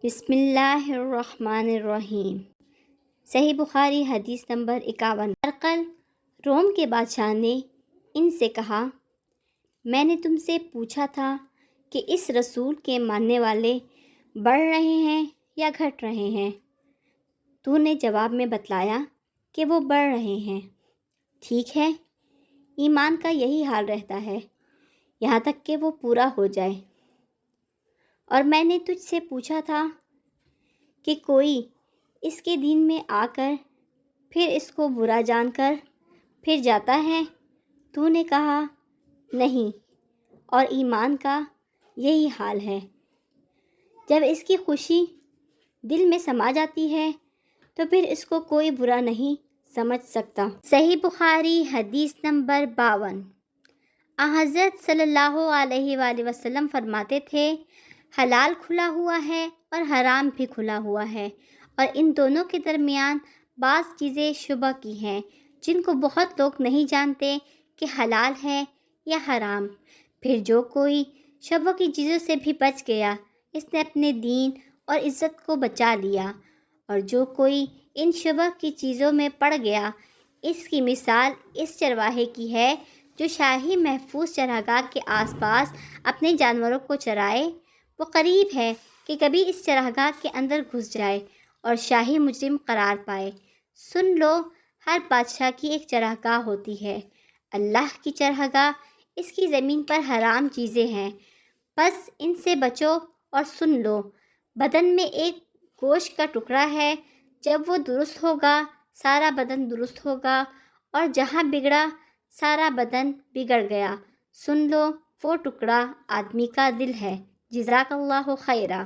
بسم اللہ الرحمن الرحیم۔ صحیح بخاری حدیث نمبر 51۔ ہرقل روم کے بادشاہ نے ان سے کہا، میں نے تم سے پوچھا تھا کہ اس رسول کے ماننے والے بڑھ رہے ہیں یا گھٹ رہے ہیں؟ تو نے جواب میں بتلایا کہ وہ بڑھ رہے ہیں۔ ٹھیک ہے، ایمان کا یہی حال رہتا ہے یہاں تک کہ وہ پورا ہو جائے۔ اور میں نے تجھ سے پوچھا تھا کہ کوئی اس کے دین میں آ کر پھر اس کو برا جان کر پھر جاتا ہے؟ تو نے کہا نہیں، اور ایمان کا یہی حال ہے۔ جب اس کی خوشی دل میں سما جاتی ہے تو پھر اس کو کوئی برا نہیں سمجھ سکتا۔ صحیح بخاری حدیث نمبر 52۔ حضرت صلی اللہ علیہ وآلہ وسلم فرماتے تھے، حلال کھلا ہوا ہے اور حرام بھی کھلا ہوا ہے، اور ان دونوں کے درمیان بعض چیزیں شبہ کی ہیں جن کو بہت لوگ نہیں جانتے کہ حلال ہے یا حرام۔ پھر جو کوئی شبہ کی چیزوں سے بھی بچ گیا، اس نے اپنے دین اور عزت کو بچا لیا، اور جو کوئی ان شبہ کی چیزوں میں پڑ گیا، اس کی مثال اس چرواہے کی ہے جو شاہی محفوظ چراگاہ کے آس پاس اپنے جانوروں کو چرائے۔ وہ قریب ہے کہ کبھی اس چراگاہ کے اندر گھس جائے اور شاہی مجرم قرار پائے۔ سن لو، ہر بادشاہ کی ایک چراگاہ ہوتی ہے، اللہ کی چراگاہ اس کی زمین پر حرام چیزیں ہیں، بس ان سے بچو اور سن لو، بدن میں ایک گوشت کا ٹکڑا ہے، جب وہ درست ہوگا سارا بدن درست ہوگا، اور جہاں بگڑا سارا بدن بگڑ گیا۔ سن لو، وہ ٹکڑا آدمی کا دل ہے۔ جزاک اللہ خیرہ۔